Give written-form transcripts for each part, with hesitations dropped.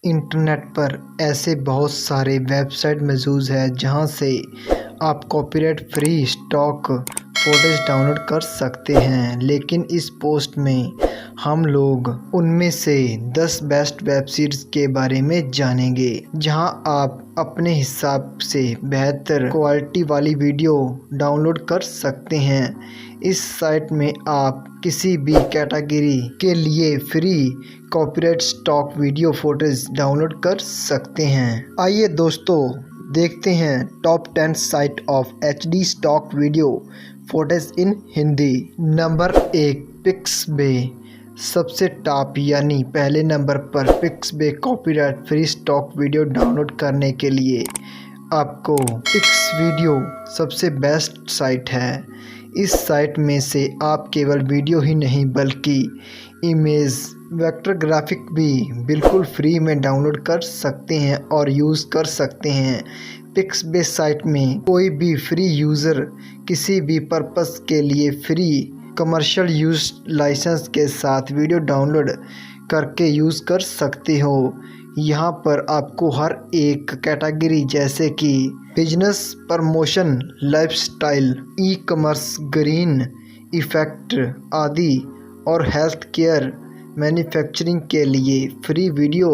Internet पर ऐसे बहुत सारे वेबसाइट मौजूद है जहां से आप copyright free stock footage download कर सकते हैं। लेकिन इस पोस्ट में हम लोग उनमें से 10 बेस्ट वेब सीरीज के बारे में जानेंगे जहां आप अपने हिसाब से बेहतर क्वालिटी वाली वीडियो डाउनलोड कर सकते हैं। इस साइट में आप किसी भी कैटेगरी के लिए free copyright stock video footage download कर सकते हैं। आइए दोस्तों देखते हैं top 10 site of HD stock video footage in Hindi. Number 1 Pixabay. सबसे टॉप यानी पहले नंबर पर Pixabay copyright free stock video download करने के लिए आपको पिक्सवीडियो सबसे बेस्ट साइट है। इस साइट में से आप केवल वीडियो ही नहीं बल्कि इमेज वेक्टर ग्राफिक भी बिल्कुल फ्री में डाउनलोड कर सकते हैं और यूज़ कर सकते हैं। पिक्सबे साइट में कोई भी फ्री यूज़र किसी भी पर्पस के लिए फ्री कमर्शियल यूज लाइसेंस के साथ वीडियो डाउनलोड करके यूज़ कर सकते हो। यहाँ पर आपको हर एक कैटेगरी जैसे कि business, promotion, lifestyle, e commerce, green effect आदि और हेल्थ केयर मैन्युफैक्चरिंग के लिए फ्री वीडियो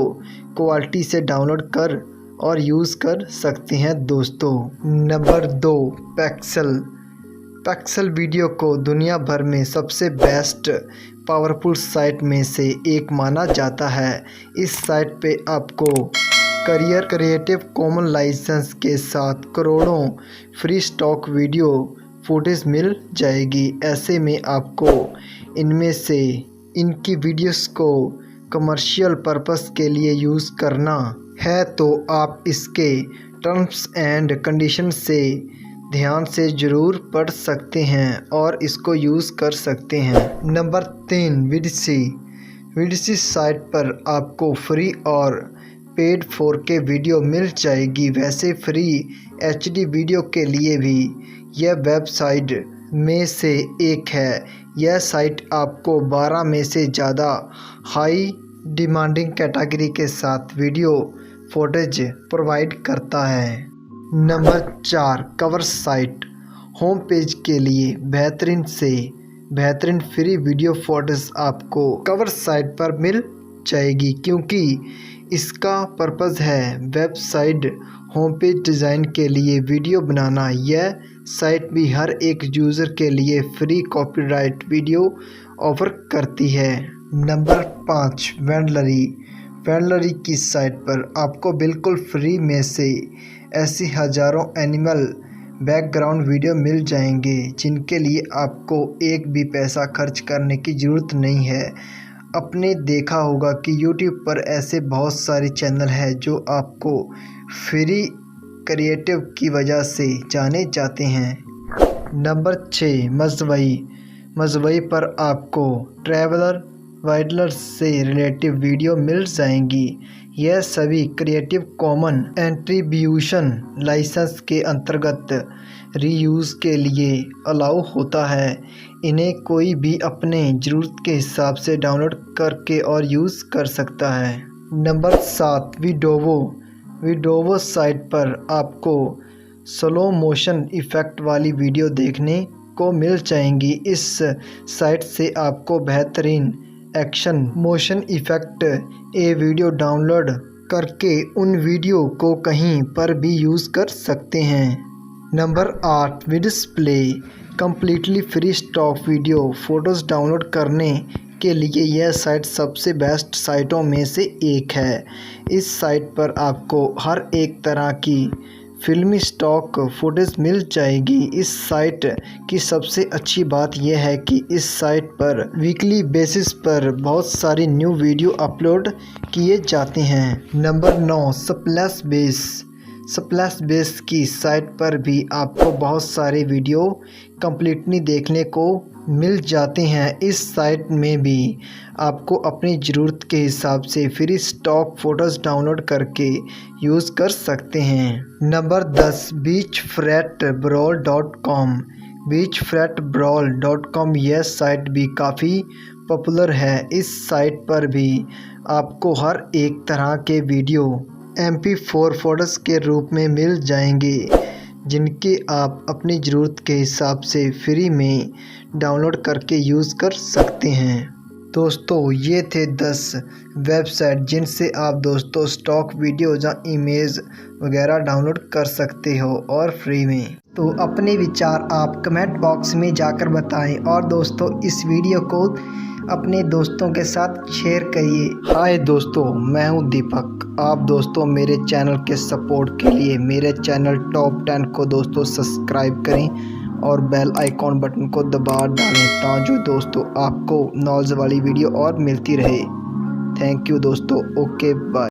क्वालिटी से डाउनलोड कर और यूज़ कर सकते हैं दोस्तों। Number 2 Pexels. पेक्सल वीडियो को दुनिया भर में सबसे बेस्ट पावरफुल साइट में से एक माना जाता है। इस साइट पे आपको क्रिएटिव कॉमन्स लाइसेंस के साथ करोड़ों फ्री स्टॉक वीडियो फुटेज मिल जाएगी। ऐसे में आपको इनमें से इनकी वीडियोस को कमर्शियल पर्पस के लिए यूज़ करना है तो आप इसके टर्म्स एंड कंडीशन से ध्यान से ज़रूर पढ़ सकते हैं और इसको यूज़ कर सकते हैं। नंबर 3 विडसी। विडसी साइट पर आपको फ्री और पेड 4K वीडियो मिल जाएगी। वैसे फ्री HD वीडियो के लिए भी यह वेबसाइट में से एक है। यह साइट आपको 12 में से ज़्यादा हाई डिमांडिंग कैटेगरी के साथ वीडियो फुटेज प्रोवाइड करता है। Number 4 cover site. Home page के लिए बेहतरीन से बेहतरीन फ्री वीडियो फुटेज आपको कवर साइट पर मिल जाएगी क्योंकि इसका पर्पज़ है वेबसाइट होम पेज डिज़ाइन के लिए वीडियो बनाना। यह साइट भी हर एक यूज़र के लिए फ्री कॉपीराइट वीडियो ऑफर करती है। नंबर 5 वेंडलरी। वेंडलरी की साइट पर आपको बिल्कुल फ्री में से ऐसी हज़ारों एनिमल बैकग्राउंड वीडियो मिल जाएंगे जिनके लिए आपको एक भी पैसा खर्च करने की ज़रूरत नहीं है। आपने देखा होगा कि YouTube पर ऐसे बहुत सारे चैनल हैं जो आपको फ्री क्रिएटिव की वजह से जाने जाते हैं। नंबर 6 मज़वई। मज़वई पर आपको ट्रैवलर वाइडलर से रिलेटिव वीडियो मिल जाएंगी। यह सभी क्रिएटिव कॉमन एट्रीब्यूशन लाइसेंस के अंतर्गत रीयूज़ के लिए अलाउ होता है। इन्हें कोई भी अपने ज़रूरत के हिसाब से डाउनलोड करके और यूज़ कर सकता है। नंबर 7 विडोवो। विडोवो साइट पर आपको स्लो मोशन इफ़ेक्ट वाली वीडियो देखने को मिल जाएंगी। इस साइट से आपको बेहतरीन action motion effect video download करके उन वीडियो को कहीं पर भी यूज़ कर सकते हैं। Number 8 Vidsplay. Completely free stock video photos download करने के लिए यह साइट सबसे बेस्ट साइटों में से एक है। इस साइट पर आपको हर एक तरह की फिल्मी स्टॉक फुटेज मिल जाएगी। इस साइट की सबसे अच्छी बात यह है कि इस साइट पर वीकली बेसिस पर बहुत सारी न्यू वीडियो अपलोड किए जाते हैं। Number 9 splash base. Splash base की साइट पर भी आपको बहुत सारे वीडियो कंप्लीटली देखने को मिल जाते हैं। इस साइट में भी आपको अपनी ज़रूरत के हिसाब से फ्री स्टॉक फ़ोटोज़ डाउनलोड करके यूज़ कर सकते हैं। Number 10 beachfretbrawl.com। beachfretbrawl.com यह साइट भी काफ़ी पॉपुलर है। इस साइट पर भी आपको हर एक तरह के वीडियो MP4 फोटोज़ के रूप में मिल जाएंगे, जिनके आप अपनी ज़रूरत के हिसाब से फ्री में डाउनलोड करके यूज़ कर सकते हैं। दोस्तों, ये थे 10 वेबसाइट जिनसे आप दोस्तों स्टॉक वीडियोज़ या इमेज वगैरह डाउनलोड कर सकते हो और फ्री में। तो अपने विचार आप कमेंट बॉक्स में जाकर बताएं और दोस्तों इस वीडियो को अपने दोस्तों के साथ शेयर करिए। हाय दोस्तों, मैं हूं दीपक। आप दोस्तों मेरे चैनल के सपोर्ट के लिए मेरे चैनल टॉप 10 को दोस्तों सब्सक्राइब करें और बेल आइकॉन बटन को दबा डालें ताकि दोस्तों आपको नॉलेज वाली वीडियो और मिलती रहे। थैंक यू दोस्तों। Okay bye.